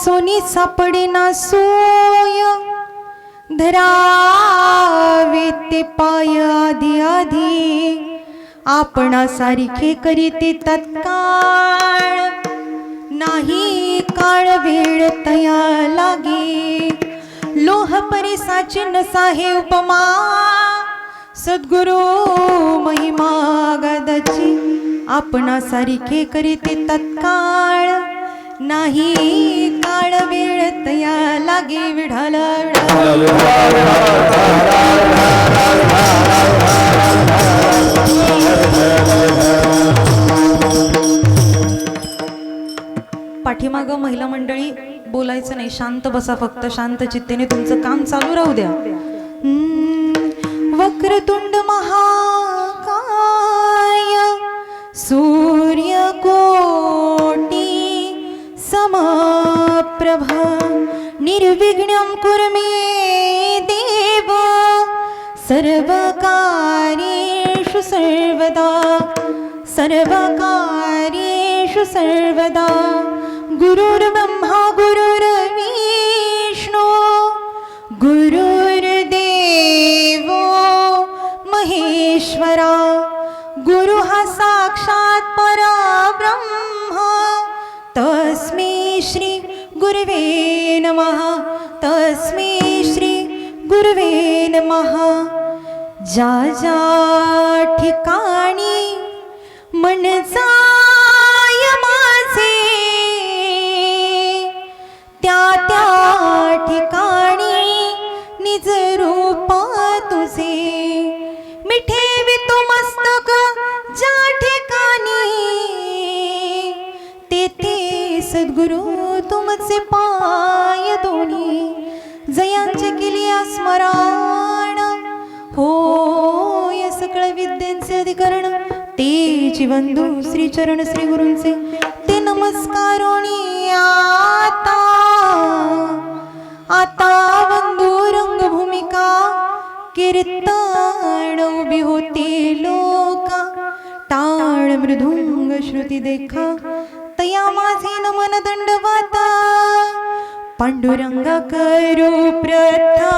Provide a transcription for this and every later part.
वाचोनी सापडेना सोय, धरावे ते पाय आधी आधी, आपणा सारिखे करीते तत्काळ, नाही काळ वेळ तया लागे, लोह परिसाची नसाहे उपमा, सद्गुरु महिमा गदाची, आपणा सारिखे करीते तत्काळ, नाही काळ वेळ तया लागे, विढाल पाठीमागं महिला मंडळी बोलायचं नाही, शांत बसा, फक्त शांत चित्तेने तुमचं काम चालू राहू द्या. वक्रतुंड महाकाय सूर्यकोटी समप्रभा, निर्विघ्नं कुरु मे देव, सर्वकार्येषु सर्वदा, सर्वकार्येषु सर्वदा. गुरुर्ब्रह्मा गुरुर्विष्णु गुरुर्देवो महेश्वरा, गुरु हा साक्षात परब्रह्म, तस्मै श्री गुरवे नमः, तस्मै श्री गुरवे नमः. ज्या ज्या ठिकाणी मन जाय माझे, त्या त्या ठिकाणी निज रूप तुझे, मी ठेवितो मस्तक ज्या ठिकाणी, तेथे सद्गुरु तुमचे पाय दोन्ही, जयांचे केली स्मरण, होय सकळ विद्यांचे अधिकरण, ते जीवंदू श्री चरण श्री गुरूंचे, ते नमस्कारोणी आता आता वंदू रंगभूमिका, कीर्तन उभी होते लोका, टाळ मृदुंग श्रुती देखा, तया माझे नमन दंडवता, पांडुरंगा करू प्रथा.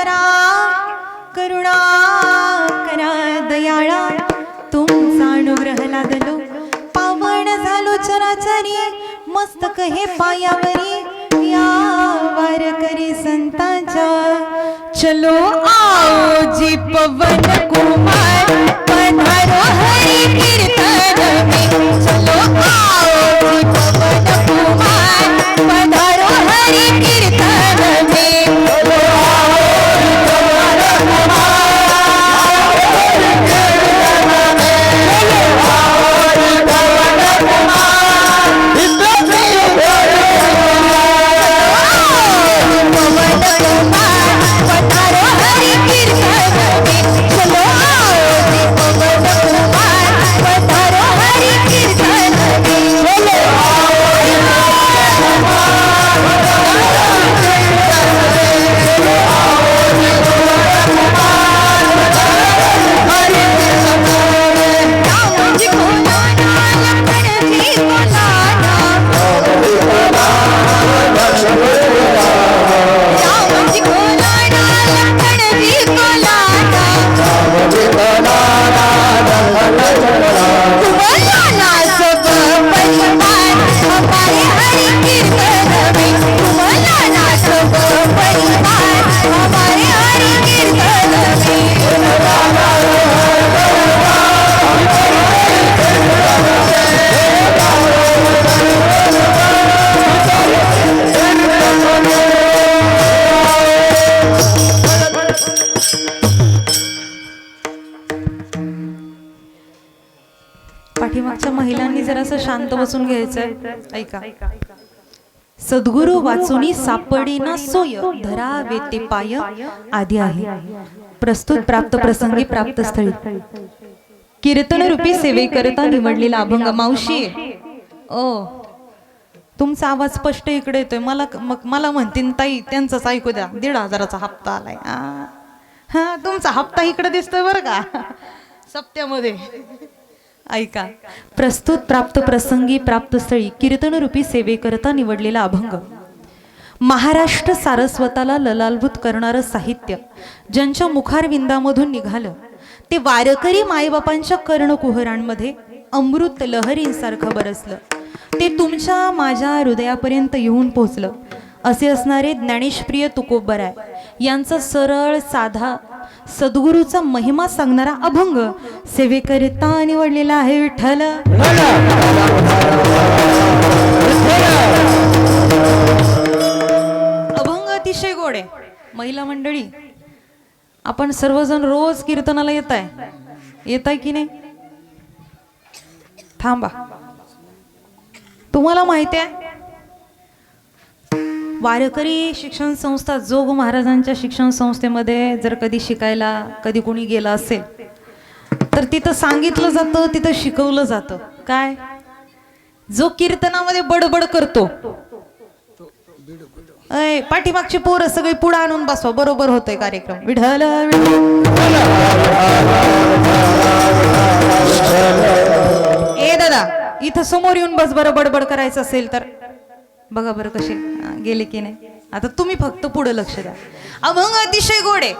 करा करुणा करा दयाळा तुमचा अनुग्रह लादलो पावन झालो चराचरी मस्तक हे पायावरी या वारकरी संतांच्या चलो आओ जी पवन कुमार पधारो हरि कीर्तन में चलो आओ जी पवन कुमार पधारो हरि कीर्तन में पाठीमागच्या महिलांनी जरासं शांत बसून घ्यायचंय ऐका सद्गुरु वाचुनी सापडेना सोय धरावे ते पाय आधी आहे प्रस्तुत प्राप्त प्रसंगी प्राप्त स्थळी कीर्तन रूपी सेवेकरता निवडलेला अभंग मावशी ओ तुमचा आवाज स्पष्ट इकडे येतोय मला म्हणतीन ताई त्यांचंच ऐकू द्या 1,500चा हप्ता आलाय हा तुमचा हप्ता इकडे दिसतोय बरं का सप्त्यामध्ये ऐका प्रस्तुत प्राप्त प्रसंगी प्राप्त स्थळी कीर्तन रूपी सेवेकरता निवडलेला अभंग महाराष्ट्र सारस्वताला ललालभूत करणारं साहित्य ज्यांच्या मुखारविंदामधून निघालं ते वारकरी मायबापांच्या कर्णकुहरांमध्ये अमृत लहरींसारखं बरसलं ते तुमच्या माझ्या हृदयापर्यंत येऊन पोहोचलं असे असणारे ज्ञानेशप्रिय तुकोबराय यांचा सरळ साधा सद्गुरूचा महिमा सांगणारा अभंग सेवेकरिता निवडलेला आहे विठ्ठल अभंग अतिशय गोड आहे महिला मंडळी आपण सर्वजण रोज कीर्तनाला येताय की नाही थांबा तुम्हाला माहिती आहे वारकरी शिक्षण संस्था जोग महाराजांच्या शिक्षण संस्थेमध्ये जर कधी शिकायला कधी कोणी गेला असेल तर तिथं सांगितलं जातं तिथं शिकवलं जातं काय जो कीर्तनामध्ये बडबड करतो पाठीमागची पोरं सगळी पुढे आणून बसवा बरोबर होतोय कार्यक्रम विठ्ठल ए दादा इथं समोर येऊन बस बरं बडबड करायचं असेल तर बघा बरं कसे गेले की नाही आता तुम्ही फक्त पुढे लक्ष द्या अभंग अतिशय गोड आहे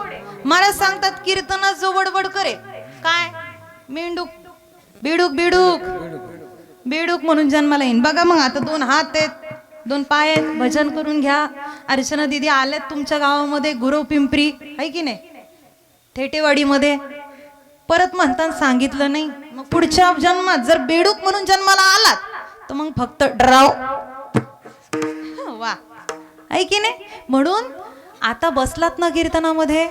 महाराज सांगतात कीर्तनात जो बडबड करे काय मेंढूक बेडूक बेडूक बेडूक म्हणून जन्माला येईन बघा मग आता 2 हात आहेत 2 पाय आहेत भजन करून घ्या अर्चना दिदी आल्यात तुमच्या गावामध्ये गुरव पिंपरी आहे की नाही थेटेवाडीमध्ये परत म्हणताना सांगितलं नाही मग पुढच्या जन्मात जर बेडूक म्हणून जन्माला आलात तर मग फक्त डराव वा आहे की नाही म्हणून आता बसलात ना कीर्तनामध्ये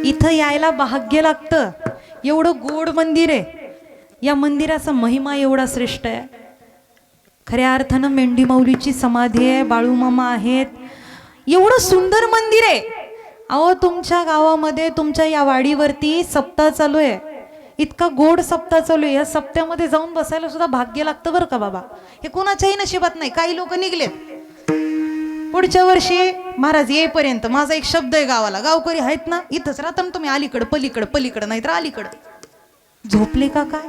इथं यायला भाग्य लागतं एवढं गोड मंदिर आहे या मंदिराचा महिमा एवढा श्रेष्ठ आहे खऱ्या अर्थानं मेंढी माऊलीची समाधी आहे बाळूमामा आहेत एवढं सुंदर मंदिर आहे अहो तुमच्या गावामध्ये तुमच्या या वाडीवरती सप्ताह चालू आहे इतका गोड सप्ताह चालू आहे या सप्त्यामध्ये जाऊन बसायला सुद्धा भाग्य लागतं बरं का बाबा हे कोणाच्याही नशिबात नाही काही लोक निघलेत पुढच्या वर्षी महाराज येईपर्यंत माझा एक शब्द आहे गावाला गावकरी आहेत ना इथंच राहता ना तुम्ही अलीकडं पलीकडं नाही तर अलीकडं झोपले का काय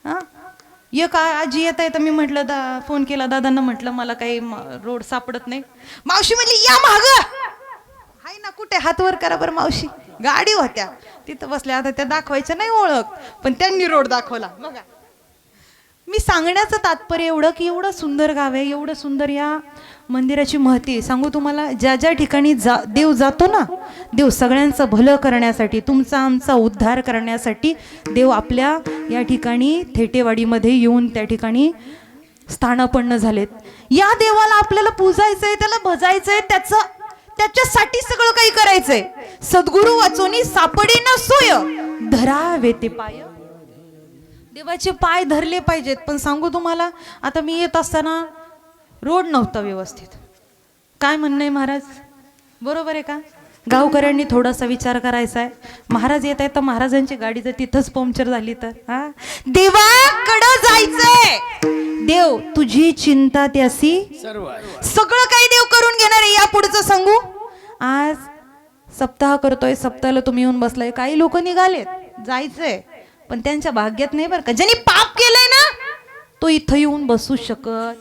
हा ये काय आजी येत आहे तर मी म्हटलं फोन केला दादांना म्हटलं मला काही रोड सापडत नाही मावशी म्हणली या माग हाय कुठे हात वर करा बरं मावशी. गाडी होत्या तिथं बसल्या, आता त्या दाखवायच्या नाही ओळख, पण त्यांनी रोड दाखवला बघा. मी सांगण्याचं तात्पर्य एवढं की एवढं सुंदर गाव आहे, एवढं सुंदर या मंदिराची महती आहे. सांगू तुम्हाला, ज्या ज्या ठिकाणी देव जातो ना, देव सगळ्यांचं भलं करण्यासाठी, तुमचा आमचा उद्धार करण्यासाठी देव आपल्या या ठिकाणी थेटेवाडीमध्ये येऊन त्या ठिकाणी स्थानापन्न झालेत. या देवाला आपल्याला पूजायचंय, त्याला भजायचंय, त्याच्यासाठी सगळं काही करायचंय. सद्गुरु वाचोनी सापडी न सोय, धरावे ते पाय. देवाचे पाय धरले पाहिजेत. पण सांगू तुम्हाला, आता मी येत असताना रोड नव्हता व्यवस्थित. काय म्हणणं आहे महाराज, बरोबर आहे का? गावकऱ्यांनी थोडासा विचार करायचा आहे. महाराज येत आहे तर महाराजांची गाडी जर तिथंच पंक्चर झाली तर देवाकडं जायचंय. देव तुझी चिंता त्यासी सगळं काही देव करून घेणार आहे. या पुढचं सांगू, आज सप्ताह करतोय, सप्ताहाला तुम्ही येऊन बसलाय. काही लोक निघालेत, जायचंय, पण त्यांच्या भाग्यात नाही बरं का. ज्यांनी पाप केलंय ना, तो इथं येऊन बसू शकत.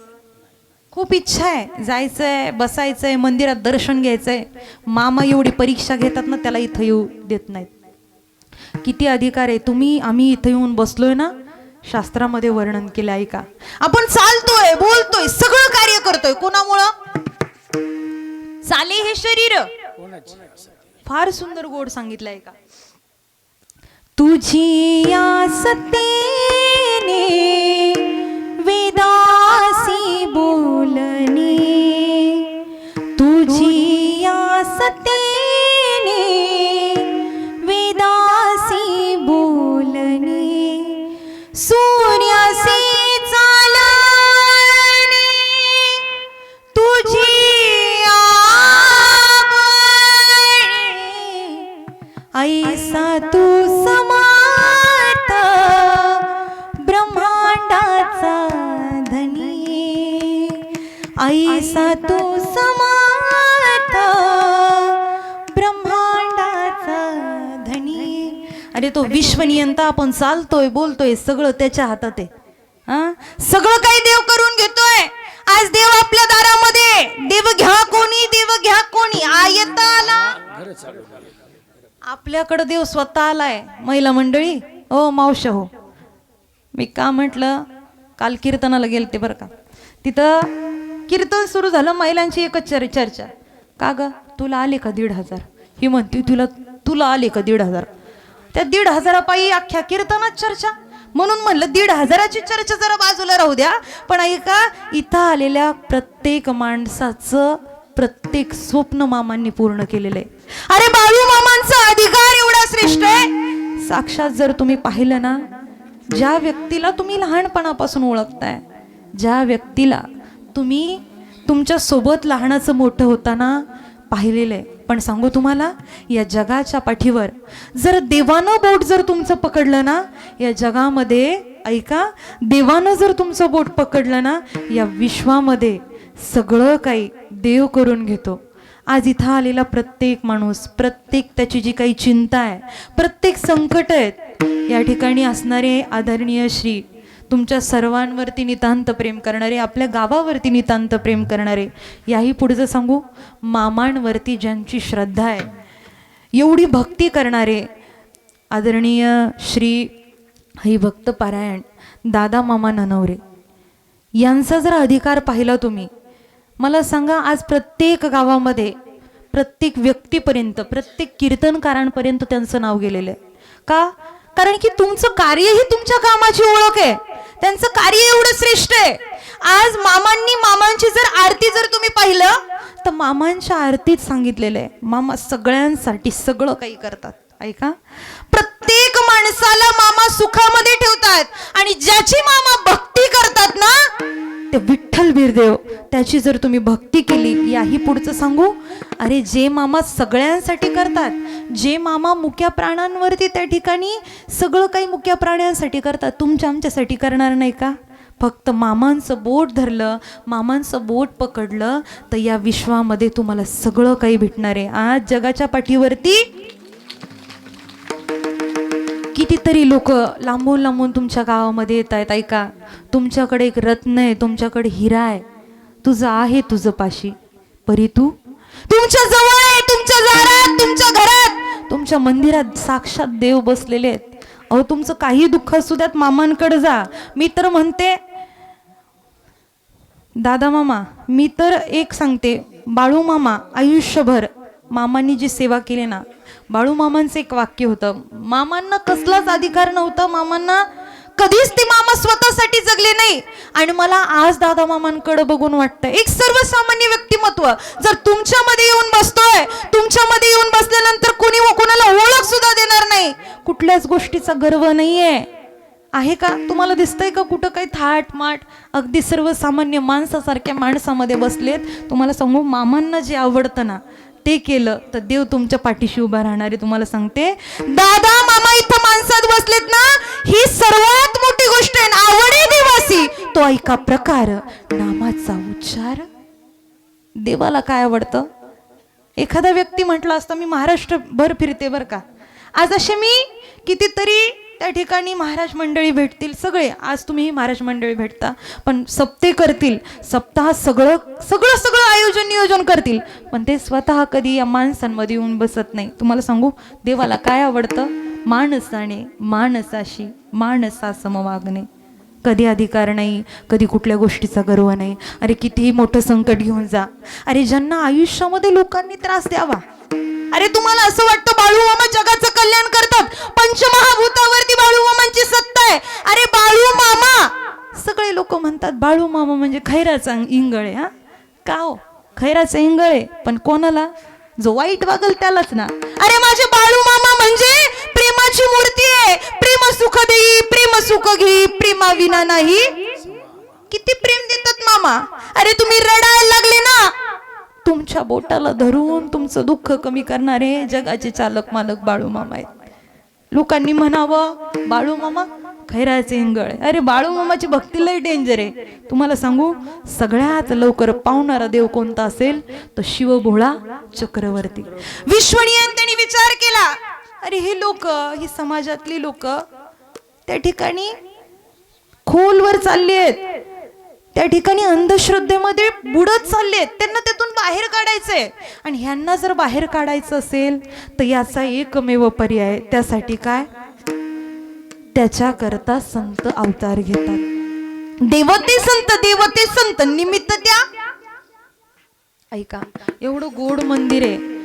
खूप इच्छा आहे, जायचंय, बसायचंय, मंदिरात दर्शन घ्यायचंय. मामा एवढी परीक्षा घेतात ना, त्याला इथं येऊ देत नाहीत. किती अधिकार आहे. आम्ही इथं येऊन बसलोय ना, शास्त्रामध्ये वर्णन केलं आहे का. आपण चालतोय, बोलतोय, सगळं कार्य करतोय. कोणामुळं चाले हे शरीर. फार सुंदर गोड सांगितलंय का. तुझी आसतेने वेदासी बोलणी, तुझी आसतेने वेदासी बोलणी, सूर्यासी चालणे तुझी आवडी, ऐसा तू समर्थ ब्रह्मांडाचा धनी, ऐसा तू समर्थ ब्रह्मांडाचा धनी. अरे तो विश्वनियंता. आपण चालतोय, बोलतोय, सगळं त्याच्या हातात आहे. सगळं काही देव करून घेतोय. आज देव आपल्या दारामध्ये. देव घ्या कोणी, देव घ्या कोणी. आयत आला आपल्याकडे, देव स्वतः आलाय. महिला मंडळी, ओ मावश हो, मी का म्हटलं, काल कीर्तनाला गेलते बरं का. तिथं कीर्तन सुरू झालं, महिलांची एकच चर्चा. का ग, तुला आले का 1,500? ही म्हणते तुला आले का 1,500? त्या 1,500 पायी अख्ख्या कीर्तनात चर्चा. म्हणून म्हणलं 1,500ची चर्चा जरा बाजूला राहू द्या, पण ऐका, इथं आलेल्या प्रत्येक माणसाचं प्रत्येक स्वप्न मामांनी पूर्ण केलेलं आहे. अरे बाळू मामांचा अधिकार एवढा श्रेष्ठ आहे. साक्षात जर तुम्ही पाहिलं ना, ज्या व्यक्तीला तुम्ही लहानपणापासून ओळखताय, ज्या व्यक्तीला तुम्ही तुमच्या सोबत लहानाचं मोठं होताना पाहिलेलं आहे. पण सांगू तुम्हाला, या जगाच्या पाठीवर जर देवानं बोट जर तुमचं पकडलं ना, या जगामध्ये ऐका, देवानं जर तुमचं बोट पकडलं ना, या विश्वामध्ये सगळं काही देव करून घेतो. आज इथं आलेला प्रत्येक माणूस, प्रत्येक त्याची जी काही चिंता आहे, प्रत्येक संकट आहेत, या ठिकाणी असणारे आदरणीय श्री तुमच्या सर्वांवरती नितांत प्रेम करणारे, आपल्या गावावरती नितांत प्रेम करणारे, याही पुढचं सांगू, मामांवरती ज्यांची श्रद्धा आहे, एवढी भक्ती करणारे आदरणीय श्री हरिभक्त पारायण दादा मामा ननवरे, यांचा जर अधिकार पाहिला तुम्ही, मला सांगा, आज प्रत्येक गावामध्ये, प्रत्येक व्यक्तीपर्यंत, प्रत्येक कीर्तनकारांपर्यंत त्यांचं नाव गेलेलं आहे. का? कारण की तुमचं कार्य ही तुमच्या कामाची ओळख आहे. त्यांचं कार्य एवढं श्रेष्ठ आहे. आज मामांची जर आरती जर तुम्ही पाहिलं तर मामांच्या आरतीत सांगितलेलं आहे, मामा सगळ्यांसाठी सगळं काही करतात. ऐका, प्रत्येक माणसाला मामा सुखामध्ये ठेवतात. आणि ज्याची मामा भक्ती करतात ना, ते विठ्ठल बिरदेव, त्याची जर तुम्ही भक्ती केली, याही पुढचं सांगू, अरे जे मामा सगळ्यांसाठी करतात, जे मामा मुक्या प्राण्यांवरती त्या ठिकाणी सगळं काही मुक्या प्राण्यांसाठी करतात, तुमच्या आमच्यासाठी करणार नाही का? फक्त मामांचं बोट धरलं, मामांचं बोट पकडलं, तर या विश्वामध्ये तुम्हाला सगळं काही भेटणार आहे. आज जगाच्या पाठीवरती कितीतरी लोक लांबून लांबून तुमच्या गावामध्ये येत आहेत. ऐका, तुमच्याकडे एक रत्न आहे, तुमच्याकडे हिरा आहे, तुझं आहे तुझं पाशी, परी तू तुमच्या जवळ आहे, तुमच्या दारात तुमच्या मंदिरात साक्षात देव बसलेले आहेत. अहो तुमचं काही दुःख असू द्यात, मामांकडे जा. मी तर म्हणते दादा मामा, मी तर एक सांगते, बाळू मामा आयुष्यभर मामांनी जी सेवा केली ना, बाळू मामांचं एक वाक्य होतं, मामांना कसलाच अधिकार नव्हता, मामांना कधीच ते मामा स्वतःसाठी जगले नाही. आणि मला आज दादा मामांकडे बघून वाटतं, एक सर्वसामान्य व्यक्तिमत्व जर तुमच्यामध्ये येऊन बसतोय, तुमच्यामध्ये येऊन बसल्यानंतर कोणी कोणाला ओळख सुद्धा देणार नाही, कुठल्याच गोष्टीचा गर्व नाहीये, आहे का? तुम्हाला दिसतंय का कुठं काही थाट माट? अगदी सर्वसामान्य माणसासारख्या माणसामध्ये बसलेत. तुम्हाला सांगू, मामांना जे आवडतं ना ते केलं तर देव तुमच्या पाठीशी उभा राहणार आहे. तुम्हाला सांगते, दादा मामा इथं माणसात बसलेत ना, ही सर्वात मोठी गोष्ट आहे. आवडे देवासी तो ऐका प्रकार, नामाचा उच्चार. देवाला काय आवडतं? एखादा व्यक्ती म्हटला असता, मी महाराष्ट्रभर फिरते बरं का, आज असे मी कितीतरी त्या ठिकाणी महाराज मंडळी भेटतील, सगळे आज तुम्ही महाराज मंडळी भेटता, पण सप्ते करतील, सप्ताह सगळं सगळं सगळं आयोजन नियोजन करतील, पण ते स्वतः कधी या माणसांमध्ये येऊन बसत नाही. तुम्हाला सांगू, देवाला काय आवडतं? माणसाने माणसाशी माणसासम वागणे. कधी अधिकार नाही, कधी कुठल्या गोष्टीचा गर्व नाही. अरे कितीही मोठं संकट घेऊन जा, अरे ज्यांना आयुष्यामध्ये लोकांनी त्रास द्यावा, अरे तुम्हाला असं वाटतं बाळू मामा जगाचं कल्याण करतात, पंचमहाभूतावरती बाळू मामांची सत्ता आहे. अरे बाळू मामा, सगळे लोक म्हणतात बाळू मामा म्हणजे खैराचा इंगळे. हा का हो, खैराचा इंगळे, पण कोणाला? जो वाईट वागल त्यालाच ना. अरे माझे बाळू मामा म्हणजे प्रेमाची मूर्ती आहे. प्रेम सुख देई, प्रेम सुख घेई, प्रेमा विना नाही. किती प्रेम देतात मामा. अरे तुम्ही रडायला लागले ना, तुमच्या बोटाला धरून तुमचं दुःख कमी करणारे जगाचे चालक मालक बाळू मामा आहेत. लोकांनी म्हणावं बाळू मामा खैराचे इंगळ. अरे बाळू मामाची भक्ती लय डेंजर आहे. तुम्हाला सांगू, सगळ्यात लवकर पावणारा देव कोणता असेल तो शिवभोळा चक्रवर्ती. विश्वनियंत्यांनी विचार केला, अरे हे लोक, ही समाजातली लोक त्या ठिकाणी खोलवर चालली आहेत, त्या ठिकाणी अंधश्रद्धेमध्ये बुडत चाललेत, त्यांना त्यातून बाहेर काढायचंय. आणि ह्यांना जर बाहेर काढायचं असेल तर याचा एकमेव पर्याय, त्यासाठी काय? त्याच्याकरता संत अवतार घेतात. देवते संत निमित्त त्या. ऐका, एवढं गोड मंदिर आहे,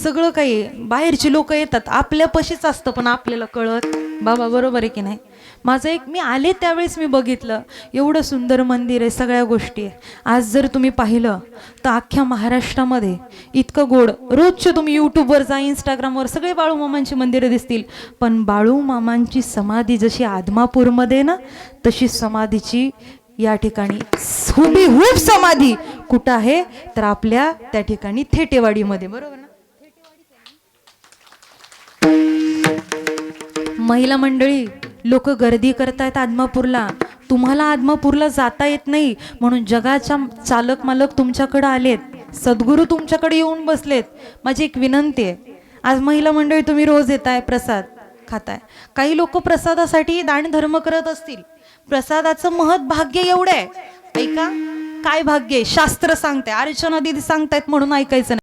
सगळं काही, बाहेरची लोक येतात, आपल्या पशीच असतं, पण आपल्याला कळत. बाबा बरोबर आहे की नाही? माझं एक, मी आले त्यावेळेस मी बघितलं, एवढं सुंदर मंदिर आहे, सगळ्या गोष्टी आहे. आज जर तुम्ही पाहिलं तर अख्ख्या महाराष्ट्रामध्ये इतकं गोड, रोजचे तुम्ही यूट्यूबवर जा, इंस्टाग्रामवर सगळे बाळू मामांची मंदिरं दिसतील, पण बाळू मामांची समाधी जशी आदमापूरमध्ये ना, तशी समाधीची या ठिकाणी हुबेहूब समाधी कुठं आहे तर आपल्या त्या ठिकाणी थेटेवाडीमध्ये. बरोबर ना? महिला मंडळी, लोक गर्दी करतायत आदमापूरला. तुम्हाला आदमापूरला जाता येत नाही म्हणून जगाच्या चालक मालक तुमच्याकडे आलेत, सद्गुरू तुमच्याकडे येऊन बसलेत. माझी एक विनंती आहे, आज महिला मंडळी तुम्ही रोज येताय, प्रसाद खाताय, काही लोक प्रसादासाठी दानधर्म करत असतील. प्रसादाचं महत् भाग्य एवढं आहे. ऐका, काय भाग्य? शास्त्र सांगते, अर्चना दिदी सांगतायत म्हणून ऐकायचं नाही.